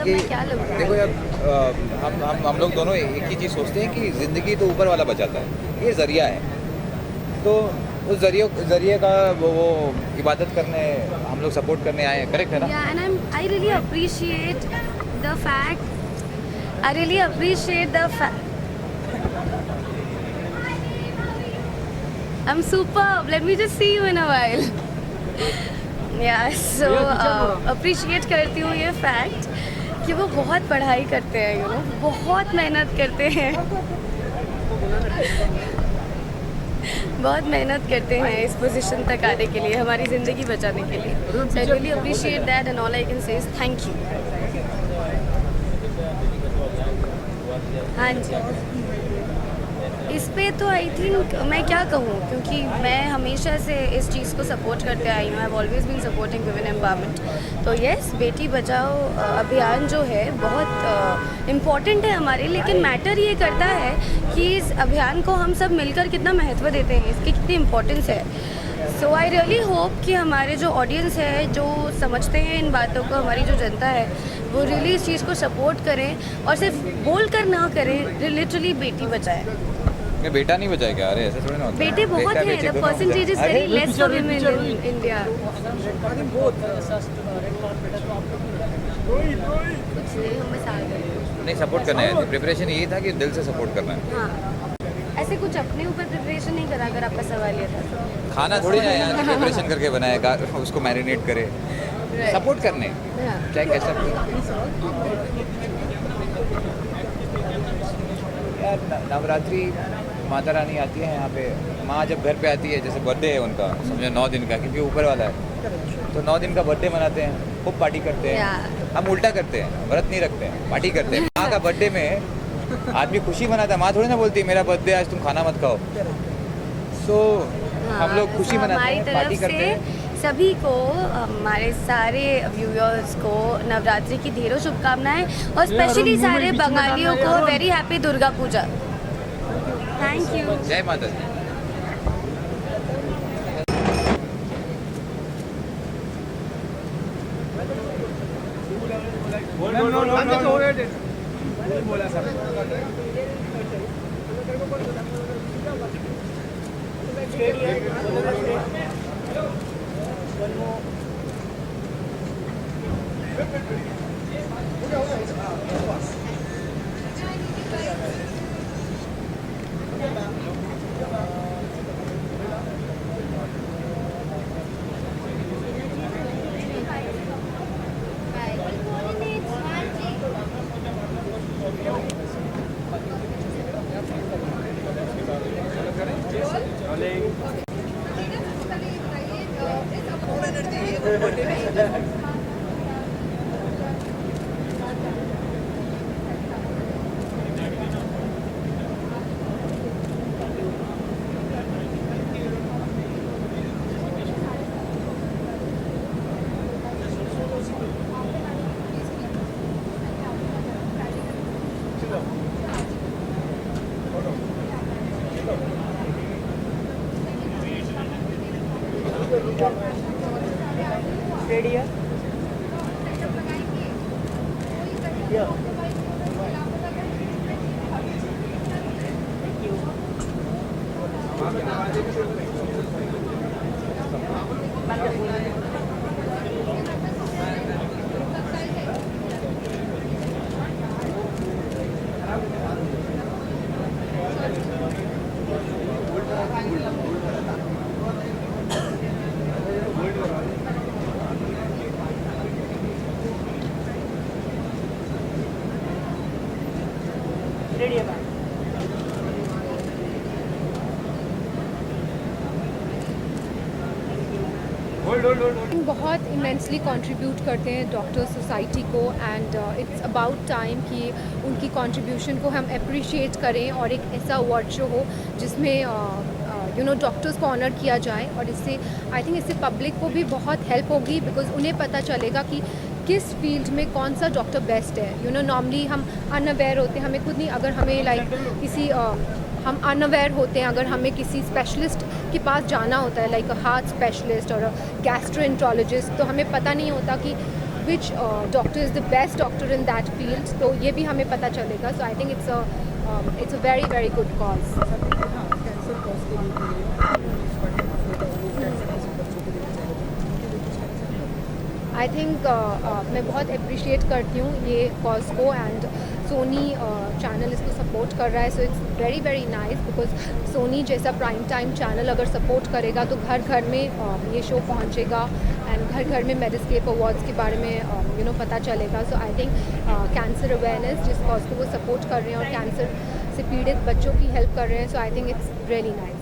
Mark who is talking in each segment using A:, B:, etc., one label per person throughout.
A: कि देखो यार, हम लोग दोनों एक ही चीज़ सोचते हैं कि ज़िंदगी तो ऊपर वाला बचाता है, ये ज़रिया है। तो उस ज़रिए का वो इबादत करने हम लोग सपोर्ट करने आए हैं, करेक्ट है ना?
B: Yeah, and I really appreciate the fact. I really appreciate the fact. I'm superb. Let me just see you in a while. Yeah, so appreciate करती हूँ ये fact कि वो बहुत पढ़ाई करते हैं, you know, बहुत मेहनत करते हैं, बहुत मेहनत करते हैं इस पोजीशन तक आने के लिए, हमारी ज़िंदगी बचाने के लिए. So I really appreciate that, and all I can say is thank you. हाँ जी, इस पे तो आई थिंक मैं क्या कहूँ, क्योंकि मैं हमेशा से इस चीज़ को सपोर्ट करते आई हूँ. I have always been supporting women empowerment. तो यस, बेटी बचाओ अभियान जो है बहुत इम्पॉर्टेंट है हमारे, लेकिन मैटर ये करता है कि इस अभियान को हम सब मिलकर कितना महत्व देते हैं, इसकी कितनी इम्पोर्टेंस है. सो आई रियली होप कि हमारे जो ऑडियंस है, जो समझते हैं इन बातों को, हमारी जो जनता है, वो रियली इस चीज़ को सपोर्ट करें और सिर्फ बोल कर ना करें, लिटरली बेटी बचाएं.
A: ये बेटा नहीं बचाए क्या? अरे ऐसे थोड़ी ना होता है।
B: बेटे बहुत हैं. The percentage is very less for women in India. कुछ नहीं, हम बस आ गए.
A: नहीं, सपोर्ट करना है. प्रिपरेशन यही था कि दिल से सपोर्ट करना है.
B: हाँ, ऐसे कुछ अपने ऊपर प्रिपरेशन नहीं करा. अगर आपका सवाल ये था,
A: खाना थोड़ी ना यहाँ की प्रिपरेशन करके बनाएगा, उसको मैरिनेट करे, सपोर्ट करने
B: हाँ.
A: चाहे कैसा भी. यार नवरात्रि माता रानी आती है यहाँ पे. माँ जब घर पे आती है, जैसे बर्थडे है उनका, समझो 9 दिन का, क्योंकि ऊपर वाला है, तो 9 दिन का बर्थडे मनाते हैं, खूब पार्टी करते हैं. हम उल्टा करते हैं, व्रत नहीं रखते हैं, पार्टी करते हैं. माँ का बर्थडे में आदमी खुशी मनाता है. माँ थोड़ी ना बोलती है मेरा बर्थडे आज तुम खाना मत खाओ. सो हम लोग खुशी मनाते हैं, पार्टी करते हैं.
B: सभी को, हमारे सारे व्यूअर्स को नवरात्रि की ढेरों शुभकामनाएं, और स्पेशली सारे बंगालियों को very happy Durga Puja. Thank you.
A: जय माता दी.
C: बहुत इमेंसली कंट्रीब्यूट करते हैं डॉक्टर सोसाइटी को, एंड इट्स अबाउट टाइम कि उनकी कंट्रीब्यूशन को हम अप्रिशिएट करें और एक ऐसा अवार्ड शो हो जिसमें डॉक्टर्स को ऑनर किया जाए. और इससे आई थिंक इससे पब्लिक को भी बहुत हेल्प होगी, बिकॉज उन्हें पता चलेगा कि किस फील्ड में कौन सा डॉक्टर बेस्ट है. नॉर्मली हम अनअवेयर होते हैं, हमें खुद नहीं, अगर हमें किसी हम अनअवेयर होते हैं अगर हमें किसी स्पेशलिस्ट के पास जाना होता है, लाइक हार्ट स्पेशलिस्ट और गैस्ट्रोएंट्रोलॉजिस्ट, तो हमें पता नहीं होता कि which doctor is the best doctor in that field, तो ये भी हमें पता चलेगा. So I think it's a very very good cause.
D: Cancer cause के
C: आई थिंक मैं बहुत अप्रिशिएट करती हूँ ये कॉज को, एंड सोनी चैनल इसको सपोर्ट कर रहा है. So it's very very nice, because Sony जैसा प्राइम टाइम चैनल अगर सपोर्ट करेगा तो घर घर में ये शो पहुँचेगा, एंड घर घर में मेडिस्केप अवार्ड्स के बारे में पता चलेगा. सो आई थिंक कैंसर अवेयरनेस जिस कॉज को वो सपोर्ट कर रहे हैं और कैंसर से पीड़ित बच्चों की हेल्प कर रहे हैं, so I think it's really nice.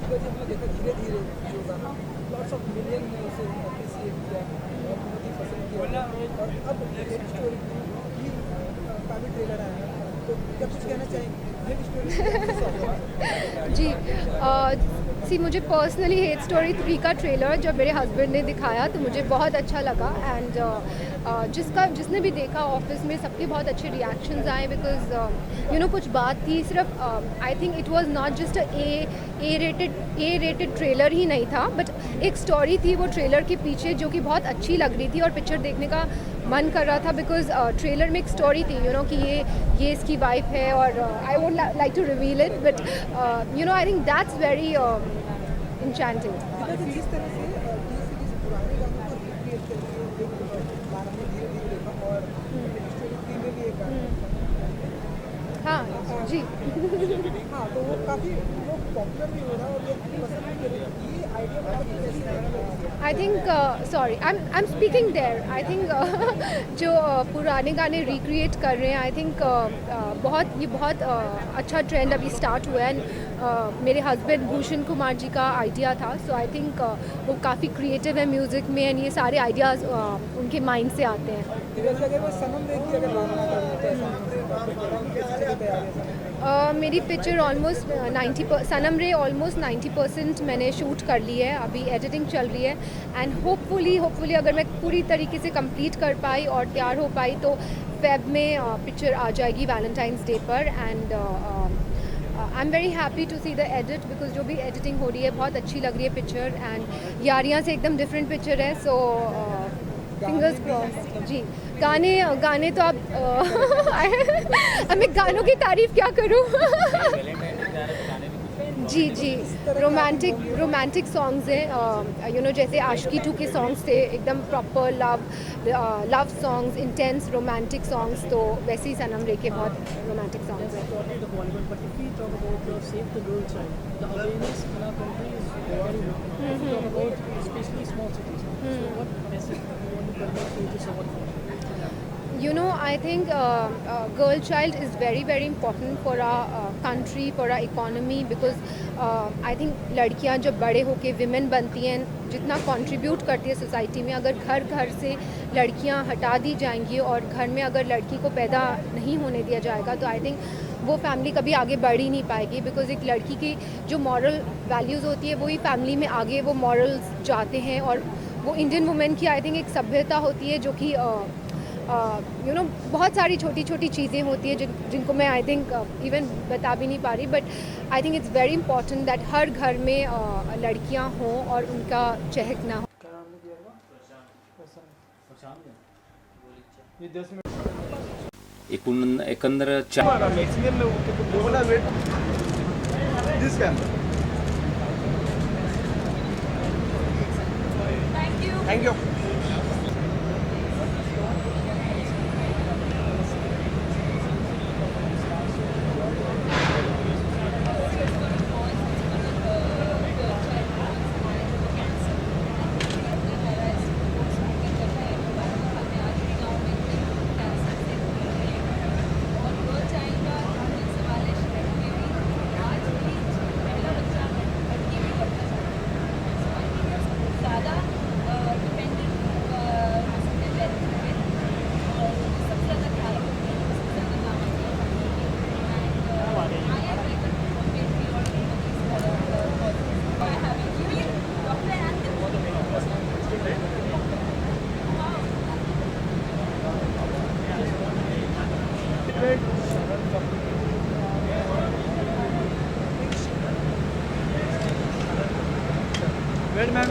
D: धीरे धीरे जो गाना लॉट्स ऑफ मिलियन ने उसे अप्रिशिएट किया और बहुत ही पसंद किया, और अब एक स्टोरी की का भी ट्रेलर आया है, तो क्या कुछ कहना चाहेंगे ये स्टोरी?
C: जी सी मुझे पर्सनली हेट स्टोरी 3 का ट्रेलर जब मेरे हस्बैंड ने दिखाया तो मुझे बहुत अच्छा लगा, एंड जिसने भी देखा ऑफिस में सबके बहुत अच्छे रिएक्शंस आए, बिकॉज कुछ बात थी सिर्फ. I think it was not just A rated trailer ही नहीं था, बट एक स्टोरी थी वो ट्रेलर के पीछे जो कि बहुत अच्छी लग रही थी और पिक्चर देखने का मन कर रहा था, बिकॉज ट्रेलर में एक स्टोरी थी कि ये इसकी वाइफ है, और I would like to reveal it, but I think that's very enchanting.
D: जिस तरह से टी सीरीज पुराने गानों को रिक्रिएट करके एक गाना में धीरे धीरे देखा, और स्टोरी 3 में भी एक गाना,
C: हाँ जी.
D: हाँ, तो वो काफ़ी पॉपुलर भी हो रहा है और लोग पसंद भी कर रहे हैं. ये आइडिया बहुत कैसे है?
C: I think sorry I am speaking there. I think जो पुराने गाने रिक्रिएट कर रहे हैं, आई थिंक बहुत अच्छा ट्रेंड अभी स्टार्ट हुआ है. मेरे हस्बैंड भूषण कुमार जी का आइडिया था, सो आई थिंक वो काफ़ी क्रिएटिव है म्यूज़िक में, एंड ये सारे आइडियाज़ उनके माइंड से आते हैं.
D: वैसे अगर वो सनम रे की अगर बात करें तो ऐसा तैयारी है?
C: मेरी पिक्चर ऑलमोस्ट 90% सनम रे ऑलमोस्ट 90% मैंने शूट कर ली है, अभी एडिटिंग चल रही है, एंड होपफुली अगर मैं पूरी तरीके से कंप्लीट कर पाई और तैयार हो पाई तो फेब में पिक्चर आ जाएगी वैलेंटाइंस डे पर. And I am very happy to see the edit, because जो भी एडिटिंग हो रही है बहुत अच्छी लग रही है पिक्चर, एंड यारियाँ से एकदम डिफरेंट पिक्चर है. So fingers cross. जी गाने तो आप मैं गानों की तारीफ क्या करूँ. जी रोमांटिक सॉन्ग्स हैं, जैसे आशिकी 2 के सॉन्ग्स थे एकदम proper love songs, intense romantic songs, तो वैसे ही सनम रे के बहुत रोमांटिक सॉन्ग्स हैं.
E: Bollywood, but if we talk about your Save the Girl Child, the awareness in our country is very low. If we talk about especially small cities, so what message do you want to convey through this award for?
C: I think girl child is very very important for our country, for our economy, because I think लड़कियां जब बड़े होके women बनती हैं, जितना contribute करती है society में, अगर घर घर से लड़कियां हटा दी जाएंगी और घर में अगर लड़की को पैदा नहीं होने दिया जाएगा तो आई थिंक वो फैमिली कभी आगे बढ़ ही नहीं पाएगी. बिकॉज एक लड़की की जो मॉरल वैल्यूज़ होती है वही फैमिली में आगे वो मॉरल्स जाते हैं, और वो इंडियन वुमेन की आई थिंक एक सभ्यता होती है जो कि बहुत सारी छोटी छोटी चीज़ें होती है जिनको मैं आई थिंक इवन बता भी नहीं पा रही, but I think it's very important that हर घर में लड़कियां हों और उनका चहकना हो.
A: एकंदर
D: थैंक यू. Wait, ma'am.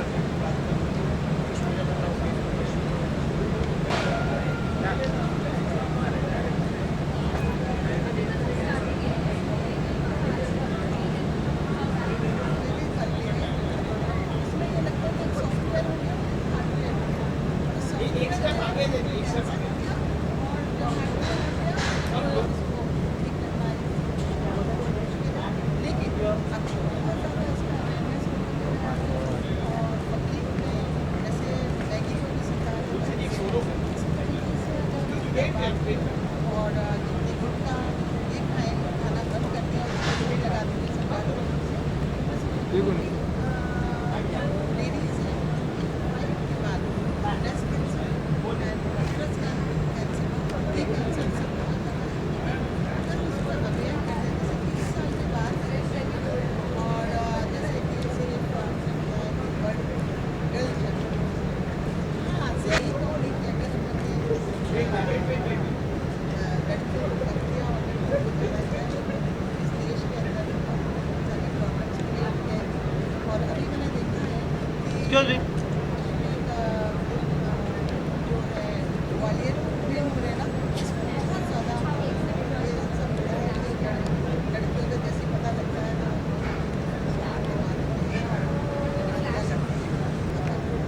F: और जितने गुटखा ये खाएं खाना बंद कर दें और उसको भी लगा देंगे सरकार लेडीज हैं के बाद breast cancer and breast cancer ये कैंसर सब अगर उसको अवेयर कर दें जैसे 30 साल के बाद और जैसे कि सिर्फ गर्ल हाँ से ही तो नहीं क्या कर सकते लड़कियों को करते हैं और लड़कियों को दिया जाए इस देश के अंदर सारी गवर्नमेंट्स क्रिएट है और अभी मैंने देखा है कि जो है ग्वालियर में हो रहे ना इसमें बहुत ज़्यादा ये सब हो रहा है कि लड़कियों का जैसे पता लगता है ना हमारे देश में अगर औरतें नहीं होंगी एक छोटे उसको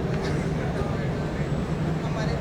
F: इसको मत एक मैडम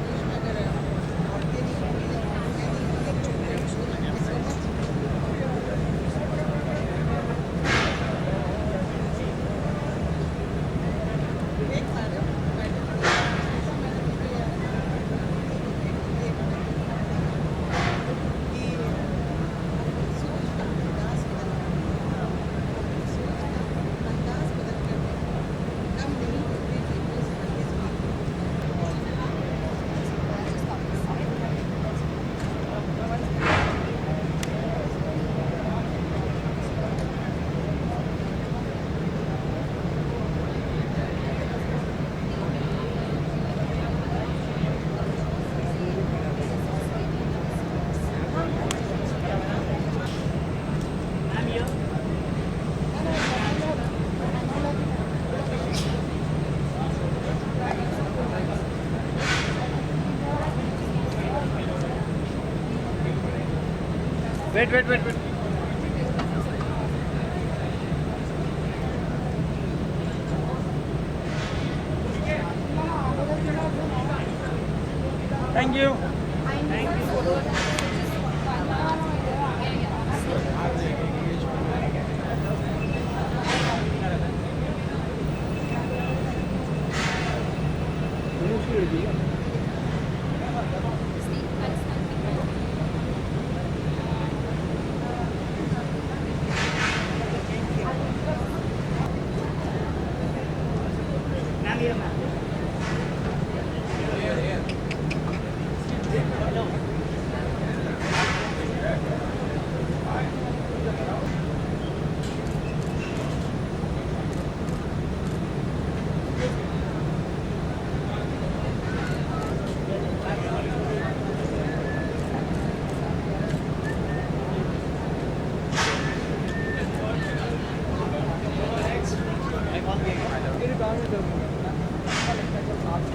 A: वेट थैंक यू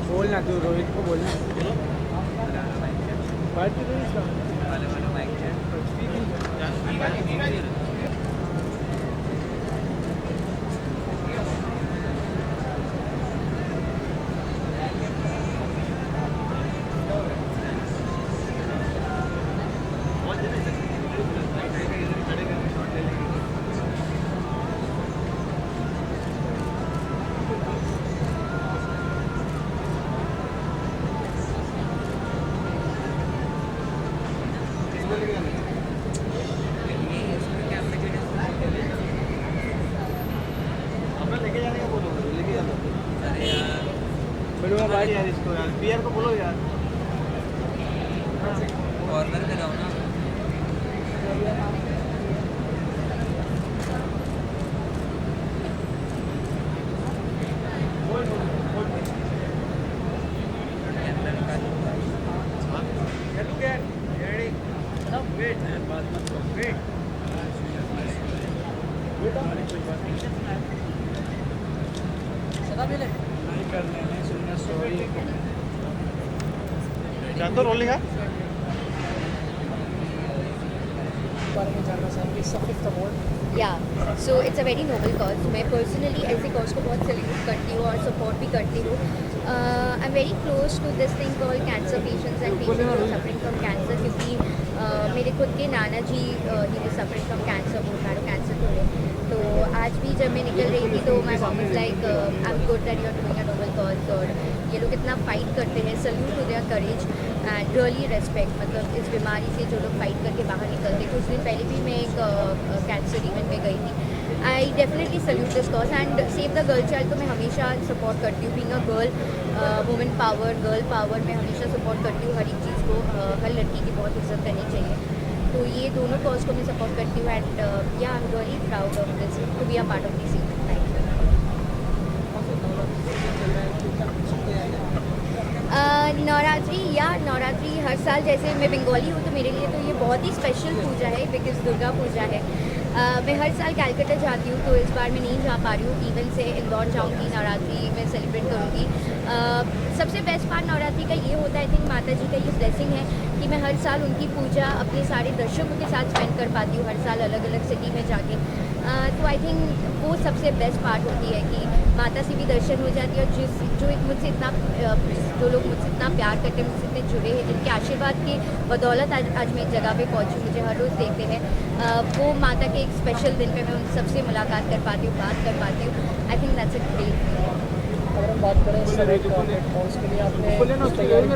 D: बोलना तू रोहित को बोलना बात तो नहीं इसका बोलूँगा भाई यार इसको यार पीआर को बोलो यार
A: कॉर्नर पे रहो ना
D: नहीं करने नहीं सुनना सॉरी जान तो रोलिंग है
E: बारे में जानना चाहेंगे सफिफ्थ अवार्ड
G: या so it's a very noble cause मैं पर्सनली ऐसे कॉज को बहुत सैल्यूट करती हूँ और सपोर्ट भी करती हूँ I am very close to this thing call cancer patients and patients suffering from cancer क्योंकि मेरे खुद के नाना जी ही वे सफरिंग फ्रॉम कैंसर वो मैरो कैंसर हुए तो आज भी जब मैं निकल रही थी तो my mom is like I am good that you are doing a noble cause और ये लोग इतना फाइट करते हैं salute to their courage and really respect, मतलब इस बीमारी से जो लोग फाइट करके बाहर निकलते। कुछ दिन पहले भी मैं एक कैंसर इवेंट में गई थी। I definitely salute this cause and save the girl child को मैं हमेशा सपोर्ट करती हूँ। Being a girl, women power, girl power, मैं हमेशा सपोर्ट करती हूँ। हर एक चीज़ को हर लड़की की बहुत इज्जत करनी चाहिए। तो ये दोनों कॉज को मैं सपोर्ट करती हूँ and yeah I am really proud of this to be a part of this event. Navratri हर साल, जैसे मैं बंगाली हूँ तो मेरे लिए तो ये बहुत ही स्पेशल पूजा है बिकॉज दुर्गा पूजा है। मैं हर साल कैलकाटा जाती हूँ, तो इस बार मैं नहीं जा पा रही हूँ। इवन से इंदौर जाऊँगी, नवरात्रि में सेलिब्रेट करूँगी। सबसे बेस्ट पार्ट नवरात्रि का ये होता है, आई थिंक माता जी का ये ब्लेसिंग है कि मैं हर साल उनकी पूजा अपने सारे दर्शकों के साथ स्पेंड कर पाती हूँ, हर साल अलग अलग सिटी में जाके। तो आई थिंक वो सबसे बेस्ट पार्ट होती है कि माता से भी दर्शन हो जाती है, और जो लोग मुझसे इतना प्यार करते हैं, मुझसे इतने जुड़े हैं, जिनके आशीर्वाद की बदौलत आज मैं एक जगह पे पहुंची, मुझे हर रोज़ देखते हैं, वो माता के एक स्पेशल दिन पे मैं उन सबसे मुलाकात कर पाती हूँ, बात कर पाती हूँ। आई थिंक दैट्स अ ग्रेट।
E: अगर हम बात करें इस तरह के प्लेटफॉर्म्स के लिए आपने तैयारी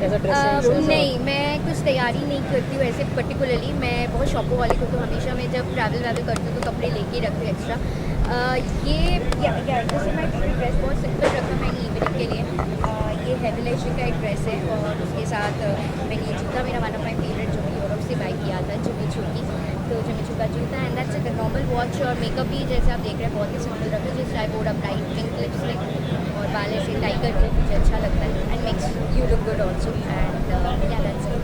E: ऐसा ड्रेसिंग?
G: नहीं, मैं कुछ तैयारी नहीं करती हूँ ऐसे पर्टिकुलरली। मैं बहुत शौकों वाली हूँ, तो हमेशा मैं जब ट्रैवल करती हूँ तो कपड़े लेके रखती हूँ एक्स्ट्रा। जैसे मैं ड्रेस बहुत सिंपल रखा मैंने इवनिंग के लिए। ये हेवी लेशर का एक ड्रेस है, और उसके साथ मैंने ये जूता, मेरा वन ऑफ माई फेवरेट जो यूरोप से बाई किया था, जिमी चू की, तो जिमी चू का जूता। And that's it. Normal watch और मेकअप भी जैसे आप देख रहे हैं बहुत ही सिंपल रखा है। जस्ट आई वोड अप लाइट पिंक लिपस्टिक और बाल ऐसे टाई करके मुझे अच्छा लगता है and makes you look good also. And yeah that's it.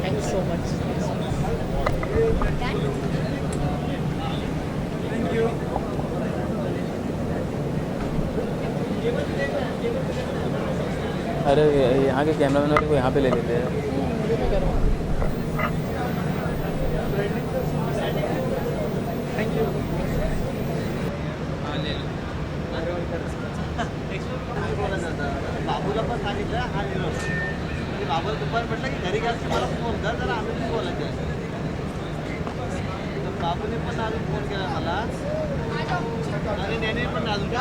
E: Thank you so much.
D: Thank you.
H: अरे यहाँ के कैमरा मैन वाले को यहाँ पे ले लेते हैं।
D: Thank you.
I: बाबूला पण सांगितलं हा निरोप म्हणजे बाबूला दुपार म्हटलं की घरी गेलं की मला फोन कर, जरा आम्ही बोलायचं आहे. तर बाबूने पण अजून फोन केला मला आणि त्याने पण अजून का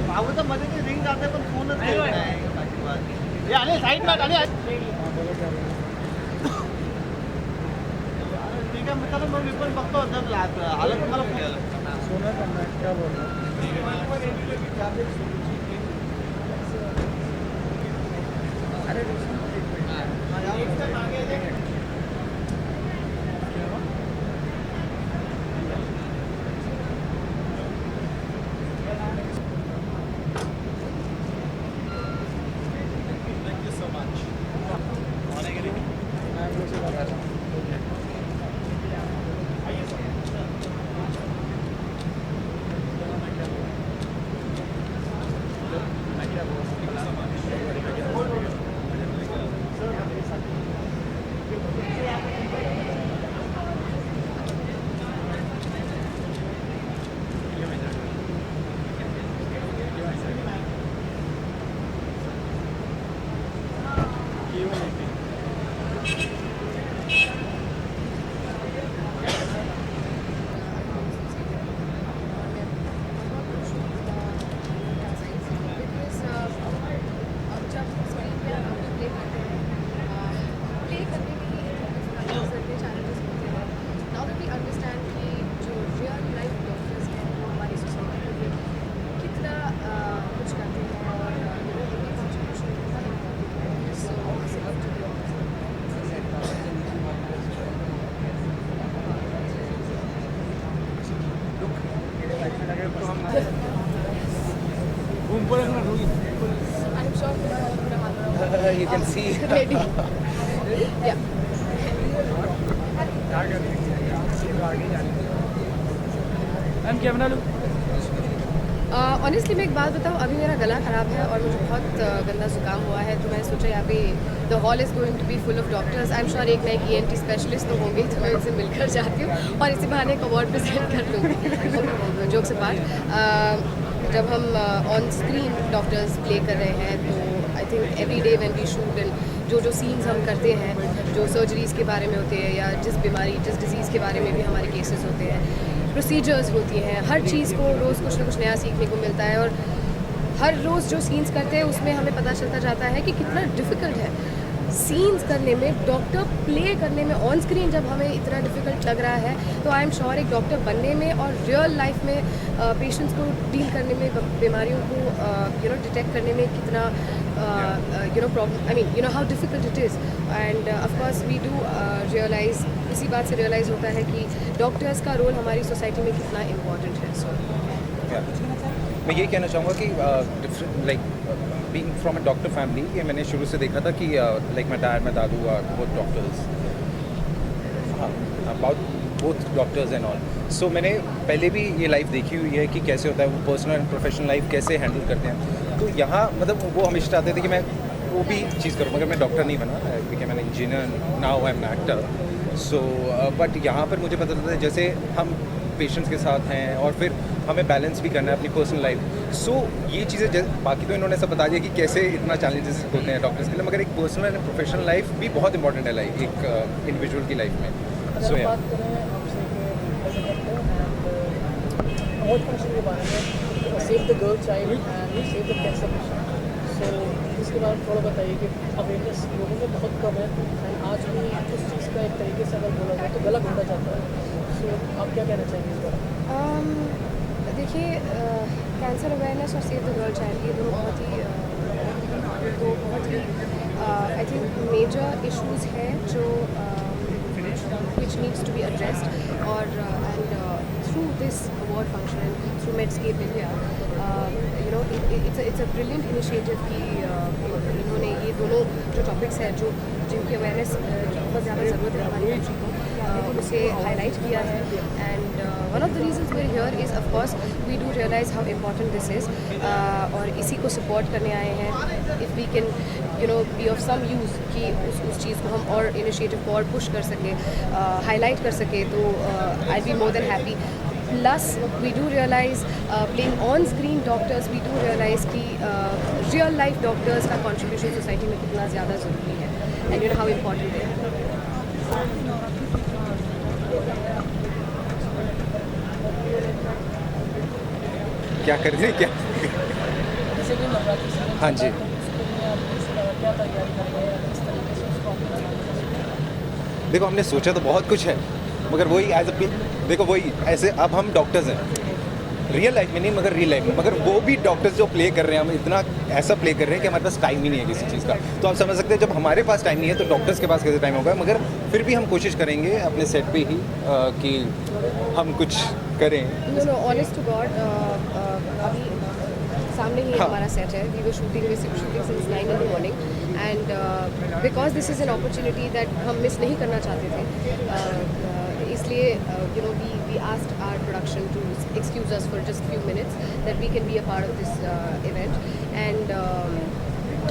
I: बाबूचा मध्ये ते रिंग जाते पण फोनच घेत नाही अजिबात. हे आले साईडला आले. ठीक आहे मित्रांनो, मग मी पण बघतो जर आलं तर मला फोन केला.
D: सोना करना है, क्या बोल रहा
A: You can see.
C: Ready. Yeah.
D: Ma'am camera low.
C: Honestly मैं एक बात बताऊँ, अभी मेरा गला ख़राब है और मुझे बहुत गंदा जुकाम हुआ है, तो मैंने सोचा यहाँ पे the hall is going to be full of doctors. I am sure एक ना एक ENT स्पेशलिस्ट तो होंगे, तो मैं उनसे मिलकर जाती हूँ और इसी बहाने एक अवार्ड प्रेजेंट कर दूँगी। जोक्स अपार्ट, जब हम ऑन स्क्रीन डॉक्टर्स प्ले कर रहे हैं, तो I think every day when we shoot and जो सीन्स हम करते हैं, जो सर्जरीज़ के बारे में होते हैं या जिस डिज़ीज़ के बारे में भी हमारे केसेस होते हैं, प्रोसीजर्स होती हैं, हर चीज़ को रोज़ कुछ ना कुछ नया सीखने को मिलता है। और
J: हर रोज़ जो सीन्स करते हैं उसमें हमें पता चलता जाता है कि कितना डिफ़िकल्ट है सीन्स करने में, डॉक्टर प्ले करने में। ऑन स्क्रीन जब हमें इतना डिफ़िकल्ट लग रहा है तो आई एम श्योर एक डॉक्टर बनने में और रियल लाइफ में पेशेंट्स को डील करने में, बीमारियों को डिटेक्ट करने में कितना problem, I mean how difficult it is. And of course we do realise, इसी बात से रियलाइज़ होता है कि डॉक्टर्स का रोल हमारी सोसाइटी में कितना इम्पॉर्टेंट है। सो
A: मैं ये कहना चाहूँगा कि different like being from a doctor family, ये मैंने शुरू से देखा था कि लाइक माय डैड, माय दादू are both doctors, about both doctors and all. So मैंने पहले भी ये लाइफ देखी हुई है कि कैसे होता है, वो पर्सनल एंड प्रोफेशनल लाइफ कैसे हैंडल करते हैं। तो यहाँ मतलब वो हमेशा चाहते थे कि मैं वो भी चीज़ करूँ, मगर मैं डॉक्टर नहीं बना, became an engineer, now I am an actor. So but यहाँ पर मुझे पता चलता है जैसे हम पेशेंट्स के साथ हैं और फिर हमें बैलेंस भी करना है अपनी पर्सनल लाइफ। सो ये चीज़ें बाकी तो इन्होंने सब बता दिया कि कैसे इतना चैलेंजेस होते हैं डॉक्टर्स के लिए, मगर एक पर्सनल एंड प्रोफेशनल लाइफ भी बहुत इंपॉर्टेंट है लाइफ एक इंडिविजुअल की लाइफ में।
E: अगर बात करें आपसे कि अवार्ड फंक्शन के बारे में, save the girl child and save the cancer patient, so इसके बारे में थोड़ा बताइए कि अवेयरनेस लोगों में बहुत कम है एंड आज भी उस चीज़ का एक तरीके से अगर बोला जाए तो गलत होता जाता है। सो आप क्या कहना चाहेंगे इस बारे?
J: देखिए, कैंसर अवेयरनेस और सेव द गर्ल चाइल्ड ये दोनों बहुत ही आई थिंक मेजर इश्यूज़ हैं जो which needs to be addressed. और and through this award function and through Medscape India it's a brilliant initiative कि इन्होंने ये दोनों जो टॉपिक्स हैं जो जिनकी अवेयरनेस बहुत ज़्यादा ज़रूरत है हमारी कंट्री को, उसे हाईलाइट किया है। And one of the reasons we're here is of course we do realise how important this is, और इसी को सपोर्ट करने आए हैं। If we can be of some use कि उस चीज़ को हम और इनिशिएटिव को और पुश कर सके, हाईलाइट कर सके, तो I be more than happy. Plus we do realize playing on screen doctors, we do realize कि रियल लाइफ डॉक्टर्स का कॉन्ट्रीब्यूशन सोसाइटी में कितना ज़्यादा ज़रूरी है and you know how important है।
A: क्या कर रहे हैं क्या?
E: जैसे कि नवरात्रि सीजन,
A: हाँ जी,
E: क्या तैयारी कर रहे हैं, किस तरीके से उसको
A: देखो हमने सोचा तो बहुत कुछ है, मगर वही एज अ देखो वही ऐसे अब हम डॉक्टर्स हैं रियल लाइफ में नहीं, मगर रियल लाइफ में, मगर वो भी डॉक्टर्स जो प्ले कर रहे हैं, हम इतना ऐसा प्ले कर रहे हैं कि हमारे पास टाइम ही नहीं है किसी चीज़ का। तो आप समझ सकते हैं जब हमारे पास टाइम नहीं है तो डॉक्टर्स के पास कैसे टाइम होगा। मगर फिर भी हम कोशिश करेंगे अपने सेट पे ही कि हम कुछ करें।
J: नो ऑनेस्ट टू गॉड, अभी सामने ही हमारा सेट है। We were shooting since 9 in the morning and because this is an opportunity that हम मिस नहीं करना चाहते थे, इसलिए we asked our production to excuse us for just few minutes that we can be a part of this event and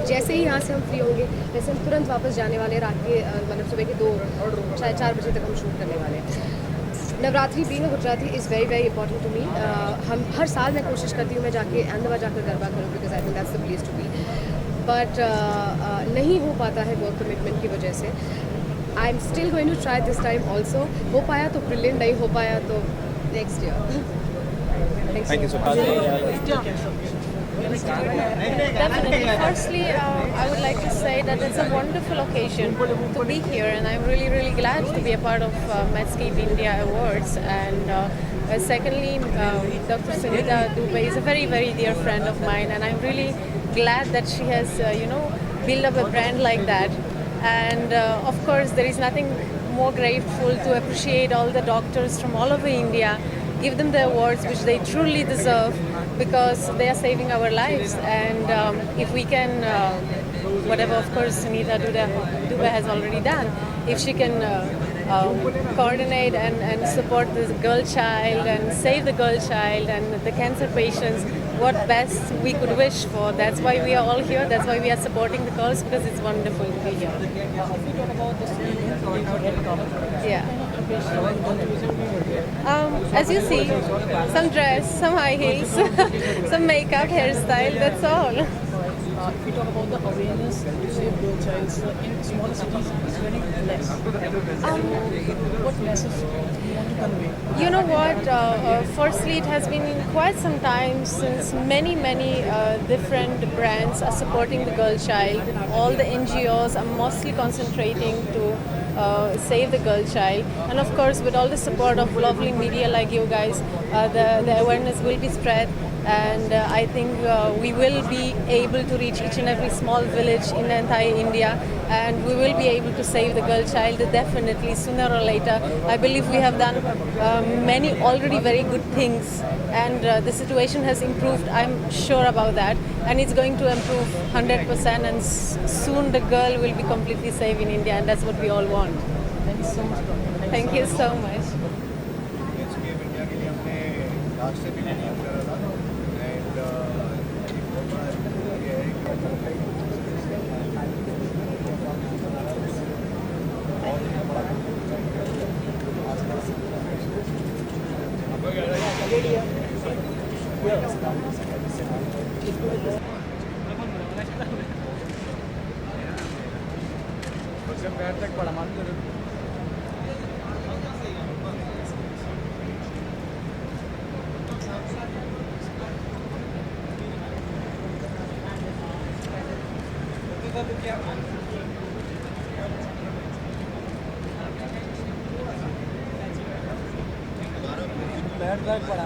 J: जैसे ही यहाँ से हम फ्री होंगे वैसे हम तुरंत वापस जाने वाले, रात के मतलब सुबह के 2 और 4 बजे तक हम शूट करने वाले हैं। Navratri being Gujarati is very very important to me. हम हर साल मैं कोशिश करती हूँ मैं जाके अहमदाबाद जाकर गरबा करूँ because I think that's the place to be, but नहीं हो पाता है वर्क कमिटमेंट की वजह से। I am still going to try this time also. हो पाया तो ब्रिलियंट, नहीं हो पाया तो next year.
A: Thank you so much.
K: Definitely. Firstly, I would like to say that it's a wonderful occasion to be here, and I'm really, really glad to be a part of Medscape India Awards. And secondly, Dr. Sunita Dubey is a very, very dear friend of mine, and I'm really glad that she has, built up a brand like that. And of course, there is nothing more grateful to appreciate all the doctors from all over India, give them the awards which they truly deserve because they are saving our lives. And if we can, whatever of course Sunita Dubey has already done, if she can coordinate and support the girl child and save the girl child and the cancer patients, what best we could wish for. That's why we are all here, that's why we are supporting the cause, because it's wonderful to be here.
E: If we talk about this,
K: Yeah. As you see, some dress, some high heels, some makeup, hairstyle, that's all.
E: if we talk about the awareness to save girl child in smaller cities, it's very less. So, what message do you want to convey?
K: You know what? Firstly, it has been quite some time since many different brands are supporting the girl child. All the NGOs are mostly concentrating to save the girl child, and of course, with all the support of lovely media like you guys, the awareness will be spread. And I think we will be able to reach each and every small village in entire India, and we will be able to save the girl child definitely sooner or later. I believe we have done many already very good things, and the situation has improved. I'm sure about that, and it's going to improve 100%, and soon the girl will be completely safe in India, and that's what we all want.
E: Thank you so much.
K: Thank you so much.
I: India के लिए हमने last से भी नहीं करा था and बहुत बड़ा ये है कि पैर तक पड़ा मान पैर तक पड़ा